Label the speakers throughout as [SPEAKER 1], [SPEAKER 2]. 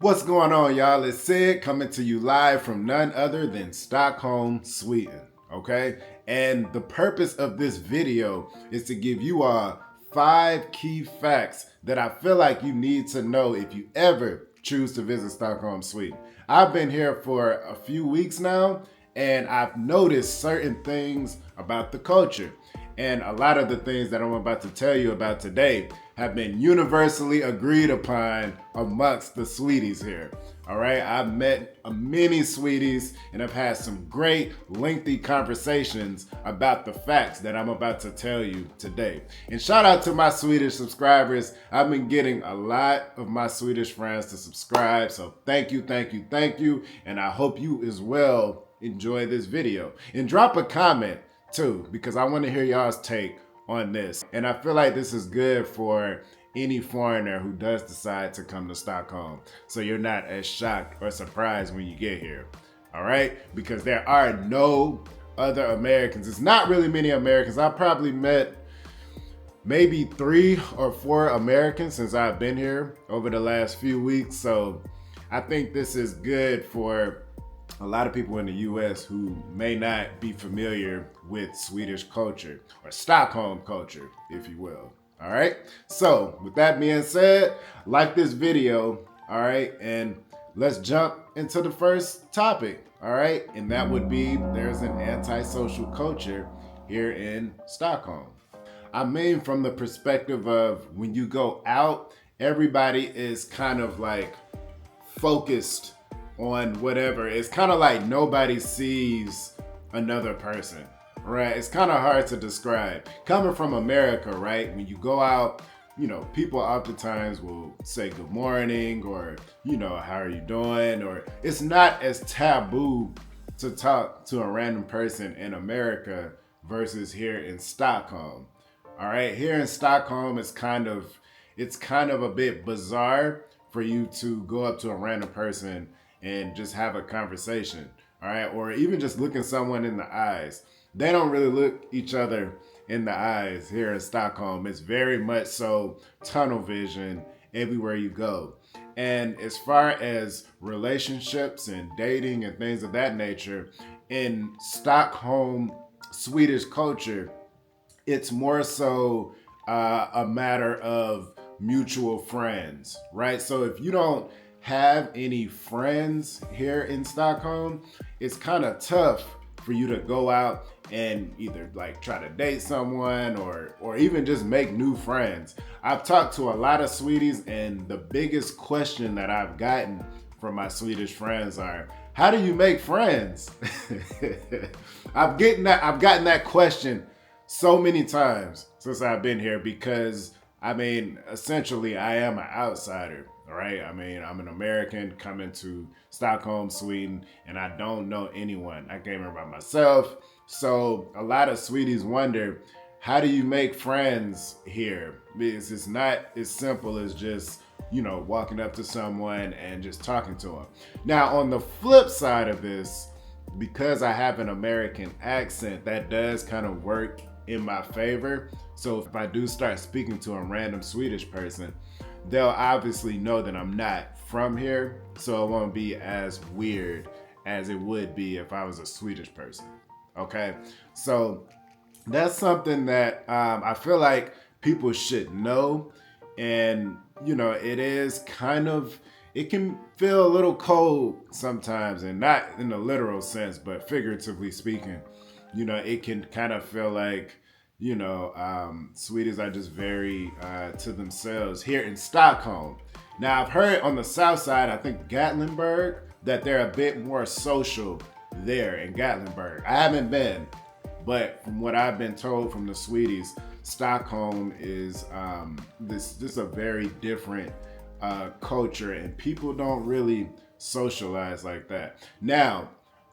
[SPEAKER 1] What's going on, y'all? It's Sid coming to you live from none other than Stockholm, Sweden. Okay? And the purpose of this video is to give you all 5 key facts that I feel like you need to know if you ever choose to visit Stockholm, Sweden. I've been here for a few weeks now, and I've noticed certain things about the culture. And a lot of the things that I'm about to tell you about today have been universally agreed upon amongst the Swedes here. All right, I've met many Swedes and I've had some great lengthy conversations about the facts that I'm about to tell you today. And shout out to my Swedish subscribers. I've been getting a lot of my Swedish friends to subscribe. So thank you, thank you, thank you. And I hope you as well enjoy this video. And drop a comment too, because I want to hear y'all's take on this. And I feel like this is good for any foreigner who does decide to come to Stockholm, so you're not as shocked or surprised when you get here. All right, because there are no other Americans. It's not really many Americans. I probably met maybe 3 or 4 Americans since I've been here over the last few weeks. So I think this is good for a lot of people in the US who may not be familiar with Swedish culture or Stockholm culture, if you will. All right. So with that being said, like this video. All right. And let's jump into the first topic. All right. And that would be there's an antisocial culture here in Stockholm. I mean, from the perspective of when you go out, everybody is kind of like focused on whatever. It's kind of like nobody sees another person, right? It's kind of hard to describe. Coming from America, right? When you go out, you know, people oftentimes will say good morning or, you know, how are you doing? Or it's not as taboo to talk to a random person in America versus here in Stockholm. All right, here in Stockholm, it's kind of a bit bizarre for you to go up to a random person and just have a conversation, all right? Or even just looking someone in the eyes. They don't really look each other in the eyes here in Stockholm. It's very much so tunnel vision everywhere you go. And as far as relationships and dating and things of that nature, in Stockholm, Swedish culture, it's more so a matter of mutual friends, right? So if you don't have any friends here in Stockholm, it's kind of tough for you to go out and either like try to date someone or even just make new friends. I've talked to a lot of Swedes, and the biggest question that I've gotten from my Swedish friends are, how do you make friends? I've gotten that question so many times since I've been here, because I mean, essentially I am an outsider. All right. I mean, I'm an American coming to Stockholm, Sweden, and I don't know anyone. I came here by myself. So a lot of Swedes wonder, how do you make friends here? Because it's not as simple as just, you know, walking up to someone and just talking to them. Now, on the flip side of this, because I have an American accent, that does kind of work in my favor. So if I do start speaking to a random Swedish person, they'll obviously know that I'm not from here, so it won't be as weird as it would be if I was a Swedish person. Okay, so that's something that I feel like people should know. And you know, it can feel a little cold sometimes, and not in the literal sense, but figuratively speaking. You know, it can kind of feel like, you know, Swedes are just very to themselves here in Stockholm. Now, I've heard on the south side, I think Gothenburg, that they're a bit more social there in Gothenburg. I haven't been, but from what I've been told from the Swedes, Stockholm is this a very different culture, and people don't really socialize like that. Now,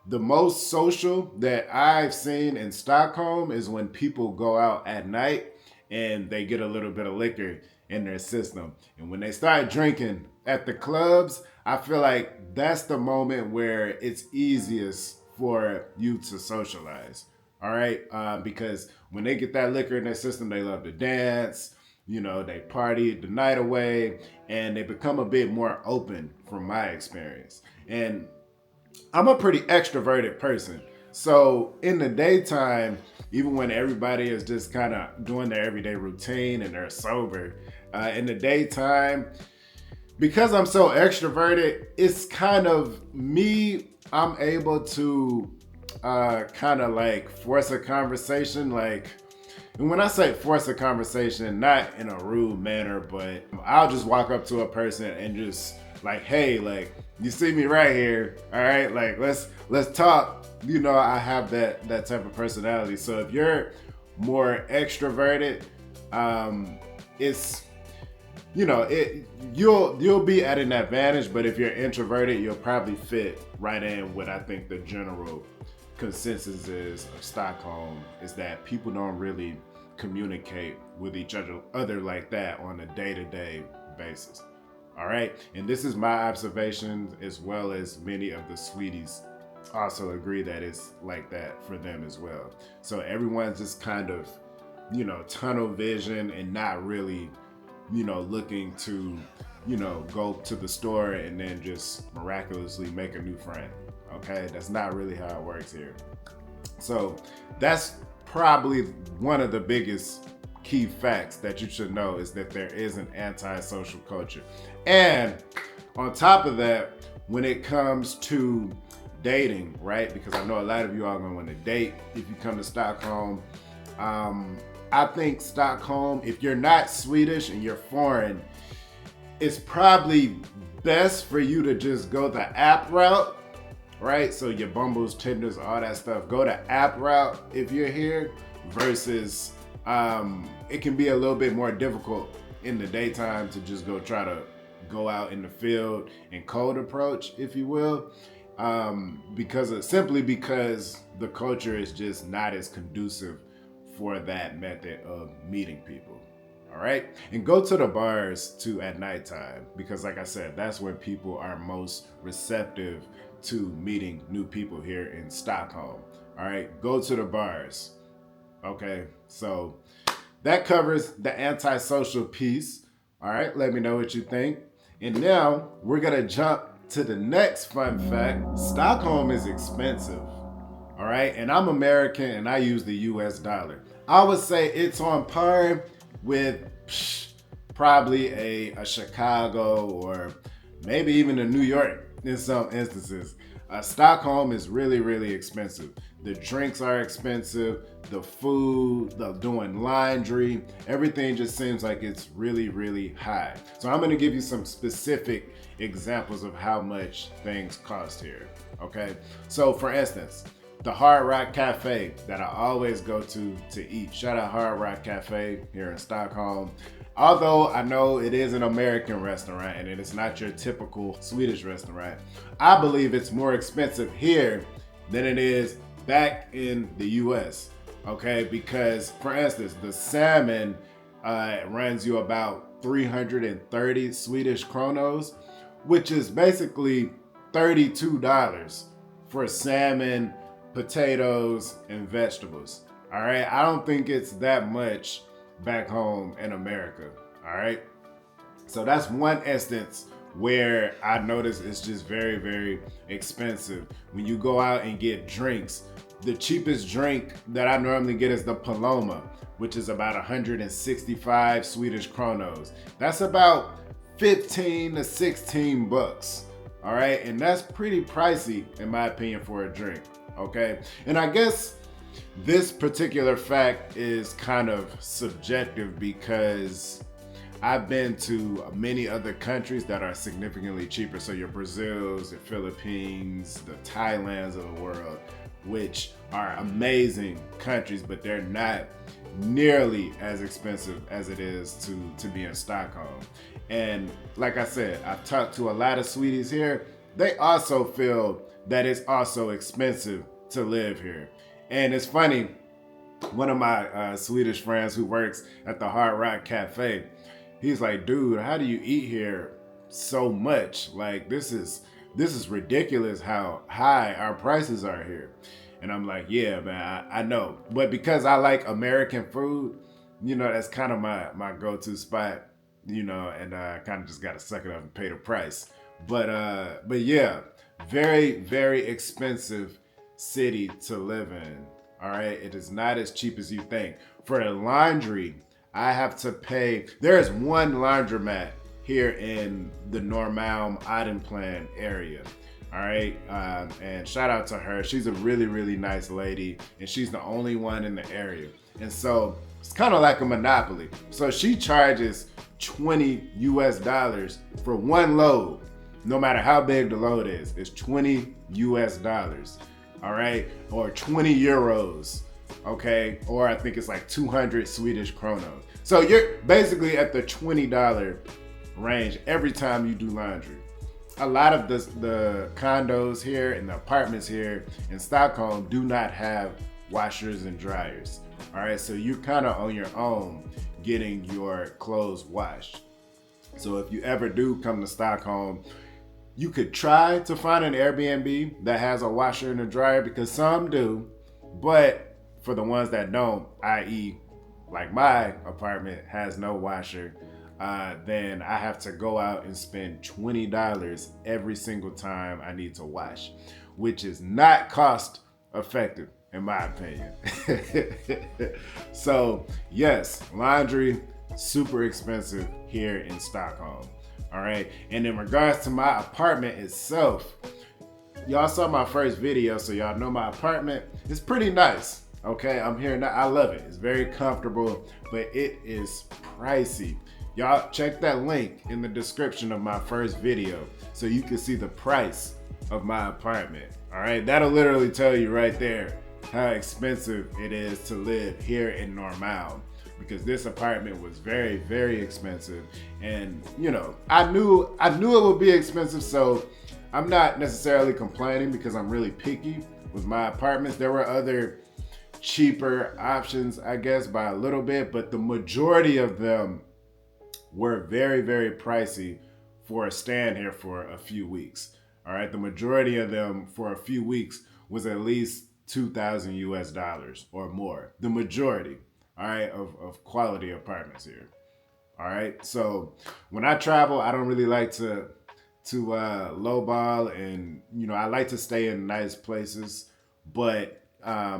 [SPEAKER 1] the most social that I've seen in Stockholm is when people go out at night and they get a little bit of liquor in their system. And when they start drinking at the clubs, I feel like that's the moment where it's easiest for you to socialize. All right. Because when they get that liquor in their system, they love to dance. they party the night away, and they become a bit more open from my experience. And I'm a pretty extroverted person. So in the daytime, even when everybody is just kind of doing their everyday routine and they're sober, in the daytime, because I'm so extroverted, it's kind of me. I'm able to kind of like force a conversation. And when I say force a conversation, not in a rude manner, but I'll just walk up to a person and just like, hey, like, you see me right here, all right? Like, let's talk. I have that type of personality. So if you're more extroverted, it's you'll be at an advantage. But if you're introverted, you'll probably fit right in what I think the general consensus is of Stockholm is that people don't really communicate with each other like that on a day-to-day basis. All right, and this is my observation, as well as many of the Swedes also agree that it's like that for them as well. So everyone's just kind of tunnel vision and not really looking to go to the store and then just miraculously make a new friend. Okay, that's not really how it works here. So that's probably one of the biggest key facts that you should know, is that there is an antisocial culture. And on top of that, when it comes to dating, right? Because I know a lot of you are going to want to date if you come to Stockholm. I think Stockholm, if you're not Swedish and you're foreign, it's probably best for you to just go the app route, right? So your Bumbles, Tinders, all that stuff, go the app route if you're here, versus it can be a little bit more difficult in the daytime to just try to go out in the field and cold approach, if you will, because the culture is just not as conducive for that method of meeting people. All right, and go to the bars too at nighttime, because like I said, that's where people are most receptive to meeting new people here in Stockholm. All right, go to the bars. Okay, so that covers the antisocial piece. All right, let me know what you think. And now we're gonna jump to the next fun fact. Stockholm is expensive. All right, and I'm American and I use the US dollar. I would say it's on par with probably a Chicago, or maybe even a New York in some instances. Stockholm is really, really expensive. The drinks are expensive, the food, the doing laundry, everything just seems like it's really, really high. So I'm gonna give you some specific examples of how much things cost here, okay? So for instance, the Hard Rock Cafe that I always go to eat. Shout out Hard Rock Cafe here in Stockholm. Although I know it is an American restaurant and it is not your typical Swedish restaurant, I believe it's more expensive here than it is back in the US, okay? Because for instance, the salmon runs you about 330 Swedish kronos, which is basically $32 for salmon, potatoes, and vegetables. All right, I don't think it's that much back home in America. All right, so that's one instance where I notice it's just very, very expensive. When you go out and get drinks, the cheapest drink that I normally get is the Paloma, which is about 165 Swedish kronos. That's about 15 to 16 bucks. All right, and that's pretty pricey in my opinion for a drink. Okay, and I guess this particular fact is kind of subjective because I've been to many other countries that are significantly cheaper. So your Brazils, the Philippines, the Thailands of the world, which are amazing countries, but they're not nearly as expensive as it is to be in Stockholm. And like I said, I've talked to a lot of Swedes here. They also feel that it's also expensive to live here. And it's funny, one of my Swedish friends who works at the Hard Rock Cafe, he's like, dude, how do you eat here so much? Like, this is ridiculous how high our prices are here. And I'm like, yeah, man, I know. But because I like American food, that's kind of my go-to spot, and I kind of just got to suck it up and pay the price. But yeah, very, very expensive city to live in. All right. It is not as cheap as you think. For the laundry, I have to pay. There is one laundromat here in the Normal Odenplan area. All right. And shout out to her. She's a really, really nice lady, and she's the only one in the area. And so it's kind of like a monopoly. So she charges $20 US for one load. No matter how big the load is, it's $20 US. All right. Or 20 euros. Okay. Or I think it's like 200 Swedish kronos. So you're basically at the $20 range every time you do laundry. A lot of the condos here and the apartments here in Stockholm do not have washers and dryers. All right, so you're kind of on your own getting your clothes washed. So if you ever do come to Stockholm, you could try to find an Airbnb that has a washer and a dryer, because some do, but for the ones that don't, i.e. like my apartment has no washer, then I have to go out and spend $20 every single time I need to wash, which is not cost effective in my opinion. So yes, laundry, super expensive here in Stockholm. All right. And in regards to my apartment itself, y'all saw my first video, so y'all know my apartment is pretty nice. Okay, I'm here now. I love it. It's very comfortable, but it is pricey. Y'all check that link in the description of my first video so you can see the price of my apartment. All right, that'll literally tell you right there how expensive it is to live here in Normal, because this apartment was very, very expensive. And I knew it would be expensive, so I'm not necessarily complaining because I'm really picky with my apartments. There were other cheaper options, I guess, by a little bit, but the majority of them were very, very pricey for a stand here for a few weeks. All right, the majority of them for a few weeks was at least $2,000 US or more. The majority, all right, of quality apartments here. All right, so when I travel, I don't really like to lowball, and I like to stay in nice places, but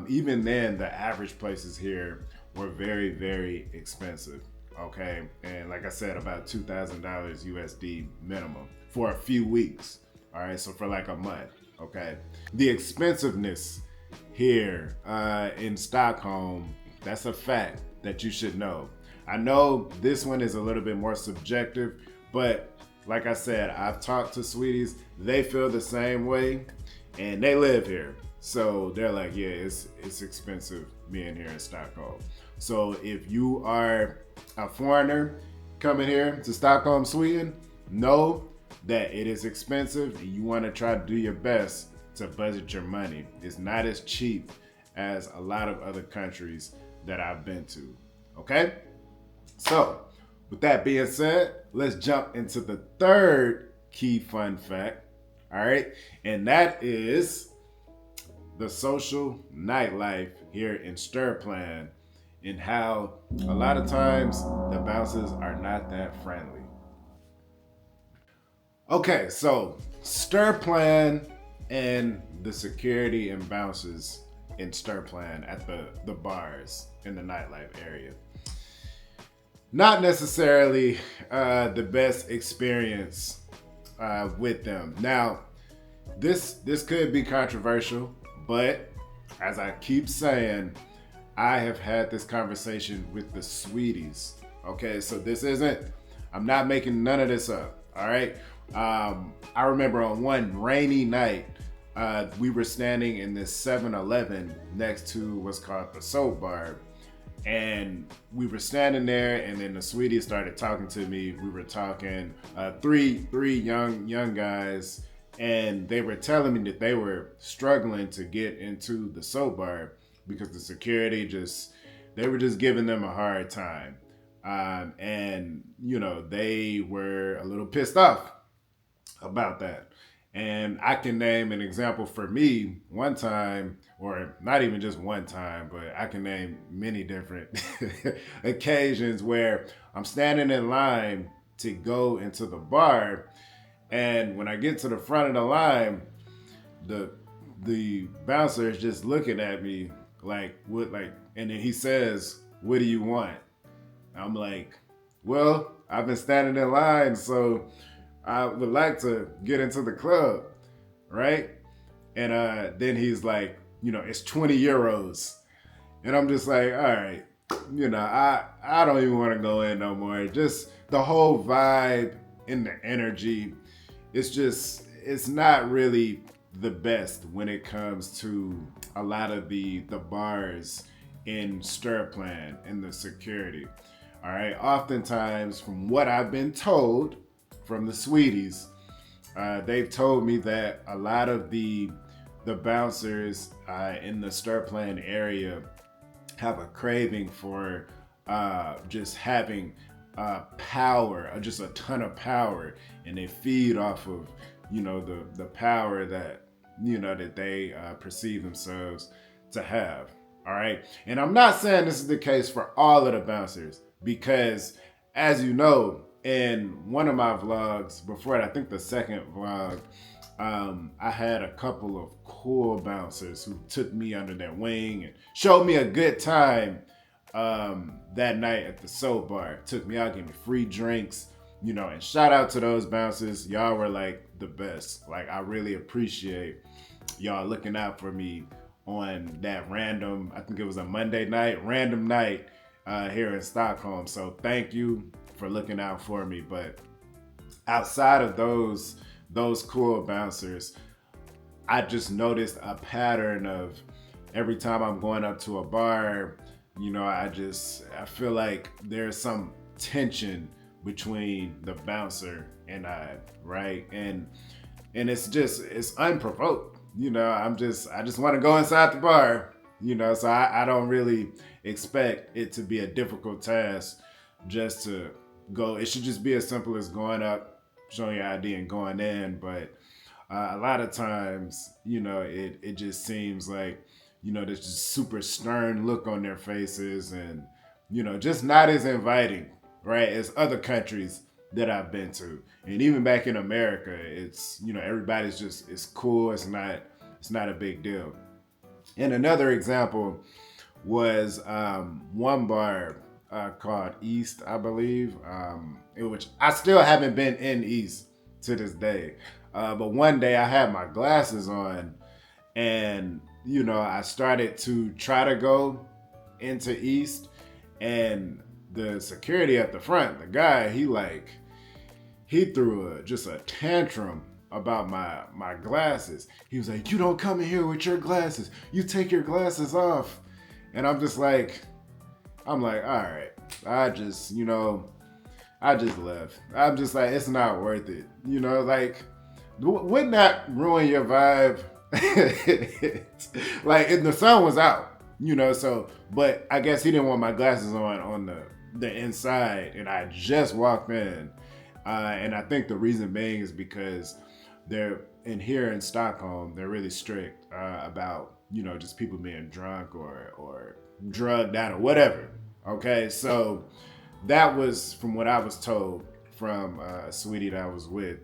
[SPEAKER 1] even then, the average places here were very, very expensive. Okay, and like I said, about $2,000 USD minimum for a few weeks. All right, so for like a month. Okay, the expensiveness here in Stockholm, that's a fact that you should know. I know this one is a little bit more subjective, but like I said, I've talked to Swedes. They feel the same way, and they live here. So they're like, yeah, it's expensive being here in Stockholm. So if you are a foreigner coming here to Stockholm, Sweden, know that it is expensive, and you want to try to do your best to budget your money. It's not as cheap as a lot of other countries that I've been to. Okay? So with that being said, let's jump into the third key fun fact. All right? And that is the social nightlife here in Stureplan, and how a lot of times the bouncers are not that friendly. Okay, so Stureplan and the security and bouncers in Stureplan at the bars in the nightlife area. Not necessarily the best experience with them. Now, this could be controversial, but as I keep saying, I have had this conversation with the Swedes. Okay, so I'm not making none of this up. All right. I remember on one rainy night, we were standing in this 7-Eleven next to what's called the soap bar. And we were standing there, and then the Swedes started talking to me. We were talking, three young guys, and they were telling me that they were struggling to get into the soap bar because the security they were just giving them a hard time. And they were a little pissed off about that. And I can name an example for me one time, or not even just one time, but I can name many different occasions where I'm standing in line to go into the bar. And when I get to the front of the line, the the bouncer is just looking at me like what, like, and then he says, "What do you want?" I'm like, "Well, I've been standing in line, so I would like to get into the club, right?" And then he's like, "It's 20 euros." And I'm just like, "All right, I don't even want to go in no more." Just the whole vibe and the energy, it's not really the best when it comes to a lot of the bars in Stureplan and the security. All right, oftentimes, from what I've been told from the Swedes, they've told me that a lot of the bouncers in the Stureplan area have a craving for just having power, just a ton of power, and they feed off of the power that that they perceive themselves to have. All right, and I'm not saying this is the case for all of the bouncers, because as you know, in one of my vlogs before it, I think the second vlog, I had a couple of cool bouncers who took me under their wing and showed me a good time that night at the soap bar. Took me out, gave me free drinks, and shout out to those bouncers. Y'all were like the best. Like, I really appreciate y'all looking out for me on that random, I think it was a Monday night, random night here in Stockholm. So thank you for looking out for me. But outside of those cool bouncers, I just noticed a pattern of every time I'm going up to a bar, I feel like there's some tension between the bouncer and I, right? And it's unprovoked. I just want to go inside the bar, so I don't really expect it to be a difficult task just to go. It should just be as simple as going up, showing your ID and going in. But a lot of times, it just seems like, there's just super stern look on their faces, and, just not as inviting, right, as other countries that I've been to. And even back in America, it's, everybody's just, it's cool. It's not a big deal. And another example was one bar called East, I believe, which I still haven't been in East to this day. But one day I had my glasses on, and, I started to try to go into East, and the security at the front, the guy, he threw just a tantrum about my glasses. He was like, "You don't come in here with your glasses. You take your glasses off." And I'm like, all right. I just left. I'm just like, it's not worth it. Like, wouldn't that ruin your vibe? Like, and the sun was out, so, but I guess he didn't want my glasses on the inside, and I just walked in. And I think the reason being is because they're here in Stockholm, they're really strict about, just people being drunk or drugged out or whatever. Okay, so that was from what I was told from a sweetie that I was with.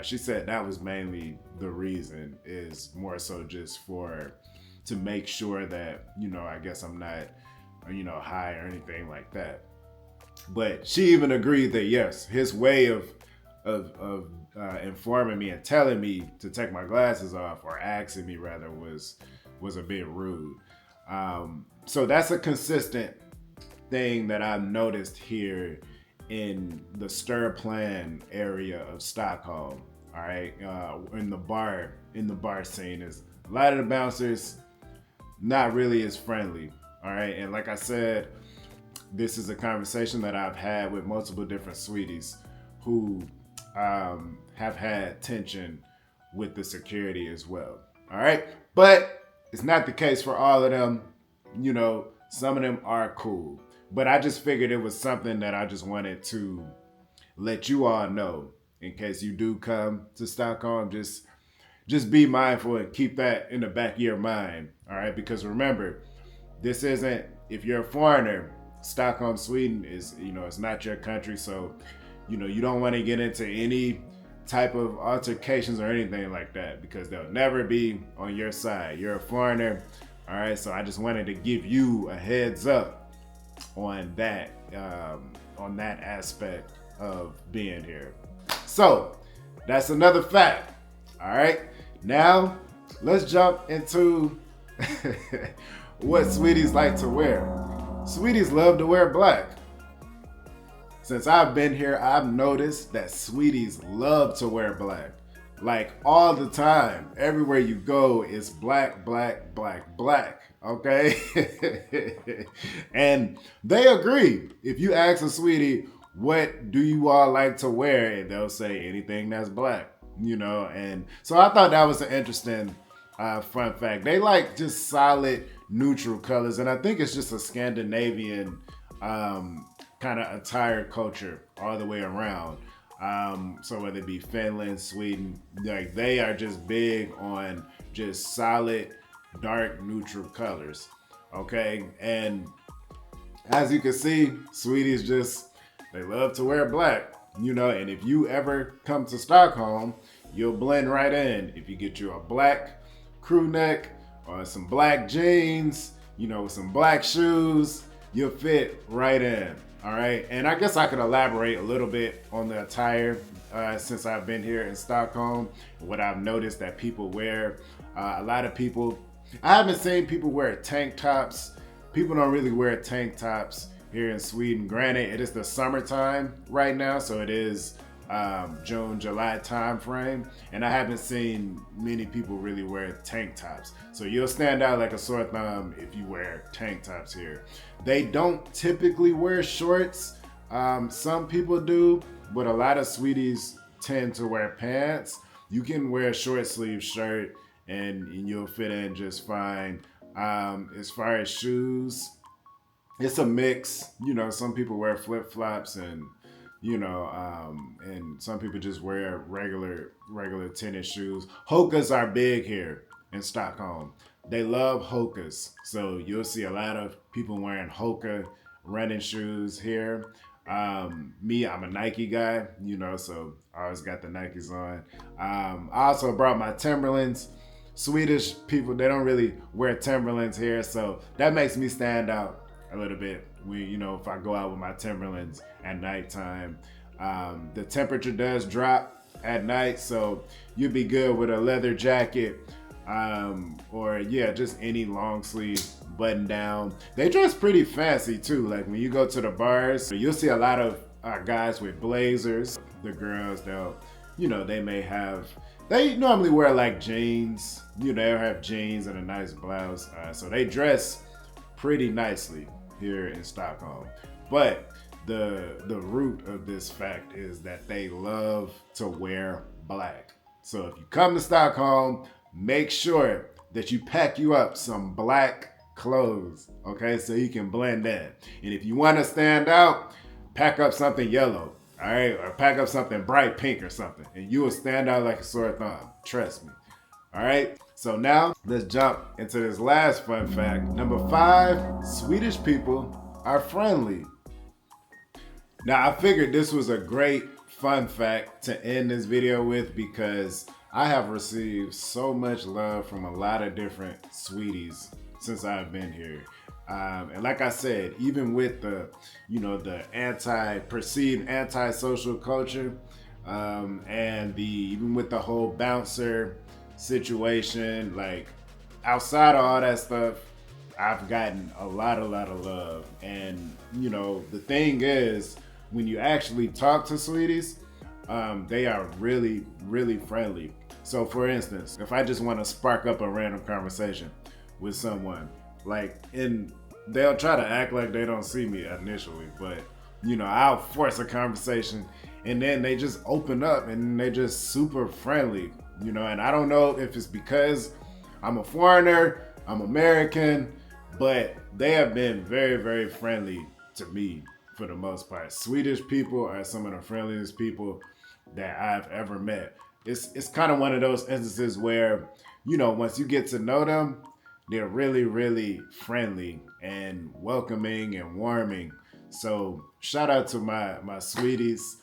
[SPEAKER 1] She said that was mainly the reason, is more so just to make sure that, I guess I'm not, high or anything like that. But she even agreed that yes, his way of informing me and telling me to take my glasses off, or asking me rather, was a bit rude. So that's a consistent thing that I've noticed here in the Stureplan area of Stockholm. All right, in the bar scene, is a lot of the bouncers not really as friendly. All right, and like I said, this is a conversation that I've had with multiple different sweeties who have had tension with the security as well. All right, but it's not the case for all of them. Some of them are cool, but I just figured it was something that I just wanted to let you all know in case you do come to Stockholm. Just just be mindful and keep that in the back of your mind. All right, because remember, this isn't, if you're a foreigner, Stockholm, Sweden is, it's not your country. So, you don't want to get into any type of altercations or anything like that, because they'll never be on your side. You're a foreigner. All right. So I just wanted to give you a heads up on that aspect of being here. So that's another fact. All right. Now let's jump into what Swedes like to wear. Swedes love to wear black. Since I've been here, I've noticed that Swedes love to wear black. Like all the time. Everywhere you go, it's black, black, black, black. Okay? And they agree. If you ask a Swede, what do you all like to wear? And they'll say anything that's black. And so I thought that was an interesting fun fact. They like just solid neutral colors, and I think it's just a Scandinavian kind of attire culture all the way around. So whether it be Finland, Sweden, like they are just big on just solid dark neutral colors. Okay, and as you can see, Swedes they love to wear black. And if you ever come to Stockholm, you'll blend right in. If you get you a black crew neck or some black jeans, with some black shoes, you'll fit right in. All right. And I guess I could elaborate a little bit on the attire since I've been here in Stockholm. What I've noticed that people wear, a lot of people, I haven't seen people wear tank tops. People don't really wear tank tops here in Sweden. Granted, it is the summertime right now, so it is June, July time frame, and I haven't seen many people really wear tank tops. So you'll stand out like a sore thumb if you wear tank tops here. They don't typically wear shorts. Some people do, but a lot of Swedes tend to wear pants. You can wear a short sleeve shirt and you'll fit in just fine. As far as shoes, it's a mix. Some people wear flip-flops and and some people just wear regular tennis shoes. Hokas are big here in Stockholm. They love Hokas. So you'll see a lot of people wearing Hoka running shoes here. Me, I'm a Nike guy, so I always got the Nikes on. I also brought my Timberlands. Swedish people, they don't really wear Timberlands here, so that makes me stand out a little bit. If I go out with my Timberlands at nighttime, the temperature does drop at night, so you'd be good with a leather jacket, or just any long sleeve button down. They dress pretty fancy too. Like when you go to the bars, you'll see a lot of guys with blazers. The girls, they normally wear like jeans. They'll have jeans and a nice blouse, so they dress pretty nicely here in Stockholm. But the root of this fact is that they love to wear black. So if you come to Stockholm, make sure that you pack you up some black clothes, okay, so you can blend in. And if you want to stand out, pack up something yellow, all right, or pack up something bright pink or something, and you will stand out like a sore thumb. Trust me. All right. So now let's jump into this last fun fact. Number 5, Swedish people are friendly. Now I figured this was a great fun fact to end this video with, because I have received so much love from a lot of different Swedes since I've been here. And like I said, even with the perceived antisocial culture, and even with the whole bouncer situation, like outside of all that stuff, I've gotten a lot of love. And the thing is, when you actually talk to Swedes, they are really, really friendly. So for instance, if I just want to spark up a random conversation with someone, they'll try to act like they don't see me initially, but I'll force a conversation, and then they just open up and they're just super friendly, and I don't know if it's because I'm a foreigner, I'm American, but they have been very, very friendly to me for the most part. Swedish people are some of the friendliest people that I've ever met. it's kind of one of those instances where, you know, once you get to know them, they're really, really friendly and welcoming and warming. So shout out to my sweeties.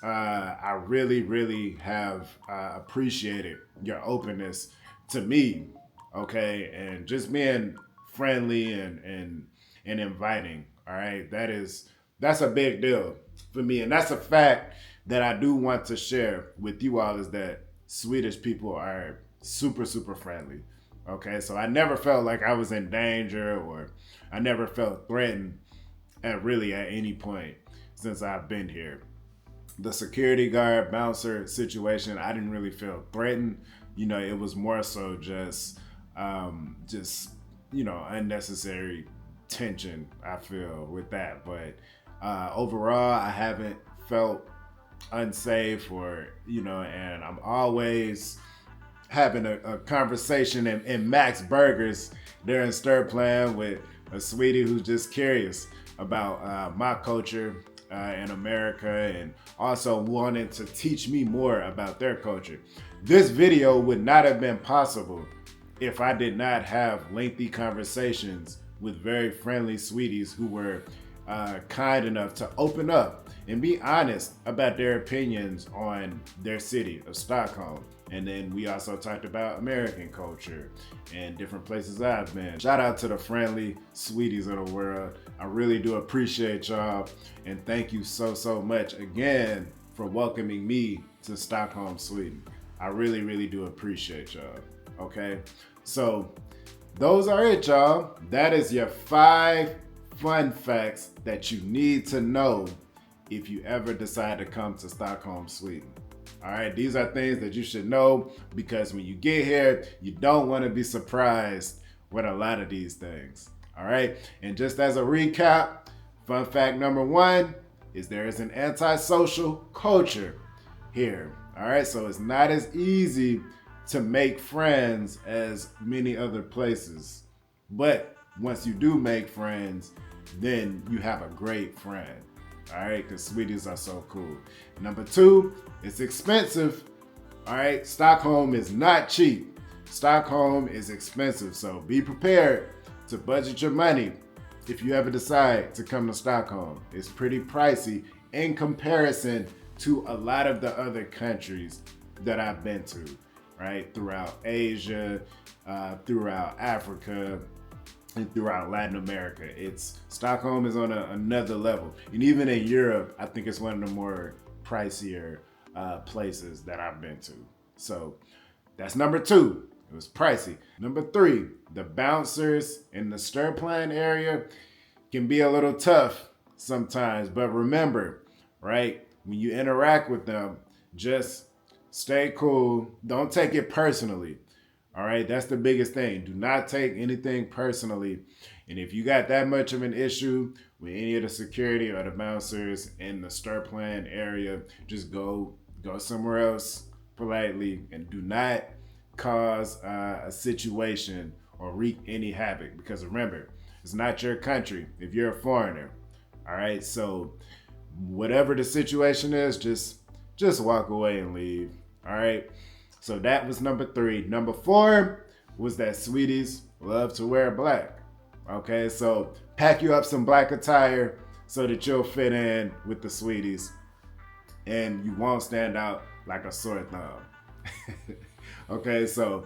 [SPEAKER 1] I really, really have appreciated your openness to me, okay, and just being friendly and inviting. All right, that's a big deal for me, and that's a fact that I do want to share with you all is that Swedish people are super, super friendly. Okay, so I never felt like I was in danger or I never felt threatened at any point since I've been here. The security guard bouncer situation, I didn't really feel threatened. You know, it was more so just you know, unnecessary tension. I feel with that, but overall, I haven't felt unsafe or you know, and I'm always having a conversation in Max Burgers there in Stureplan with a sweetie who's just curious about my culture in America and also wanting to teach me more about their culture. This video would not have been possible if I did not have lengthy conversations with very friendly sweeties who were kind enough to open up and be honest about their opinions on their city of Stockholm. And then we also talked about American culture and different places I've been. Shout out to the friendly sweeties of the world. I really do appreciate y'all. And thank you so much again for welcoming me to Stockholm, Sweden. I really, really do appreciate y'all. Okay, so those are it, y'all. That is your 5 fun facts that you need to know if you ever decide to come to Stockholm, Sweden. All right, these are things that you should know because when you get here, you don't want to be surprised with a lot of these things. All right, and just as a recap, fun fact number 1 is there is an antisocial culture here. All right, so it's not as easy to make friends as many other places. But once you do make friends, then you have a great friend. All right, because Swedes are so cool. Number 2, it's expensive. All right, Stockholm is not cheap. Stockholm is expensive, so be prepared to budget your money if you ever decide to come to Stockholm. It's pretty pricey in comparison to a lot of the other countries that I've been to, right? Throughout Asia, throughout Africa, and throughout Latin America. Stockholm is on another level. And even in Europe, I think it's one of the more pricier places that I've been to. So that's number 2. It was pricey. Number 3, the bouncers in the Stureplan area can be a little tough sometimes. But remember, right, when you interact with them, just stay cool. Don't take it personally. All right, that's the biggest thing. Do not take anything personally. And if you got that much of an issue with any of the security or the bouncers in the Stureplan area, just go somewhere else politely and do not cause a situation or wreak any havoc. Because remember, it's not your country if you're a foreigner. All right, so whatever the situation is, just walk away and leave. All right. So that was number 3. Number 4 was that Swedes love to wear black. Okay, so pack you up some black attire so that you'll fit in with the Swedes and you won't stand out like a sore thumb. Okay, so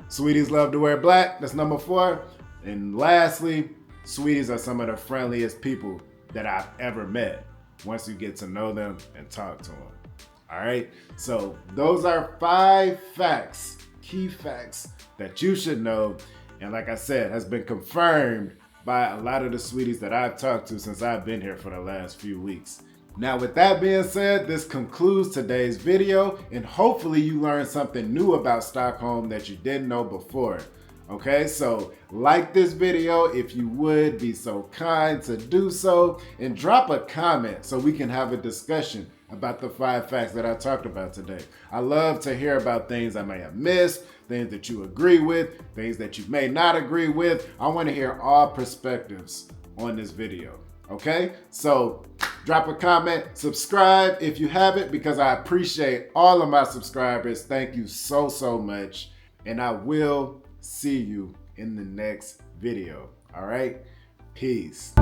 [SPEAKER 1] Swedes love to wear black. That's number 4. And lastly, Swedes are some of the friendliest people that I've ever met once you get to know them and talk to them. All right, so those are 5 facts, key facts that you should know. And like I said, has been confirmed by a lot of the Swedes that I've talked to since I've been here for the last few weeks. Now, with that being said, this concludes today's video, and hopefully you learned something new about Stockholm that you didn't know before. Okay, so like this video if you would be so kind to do so, and drop a comment so we can have a discussion about the 5 facts that I talked about today. I love to hear about things I may have missed, things that you agree with, things that you may not agree with. I want to hear all perspectives on this video. Okay, so Drop a comment, subscribe if you haven't, because I appreciate all of my subscribers. Thank you so, so much. And I will see you in the next video. All right? Peace.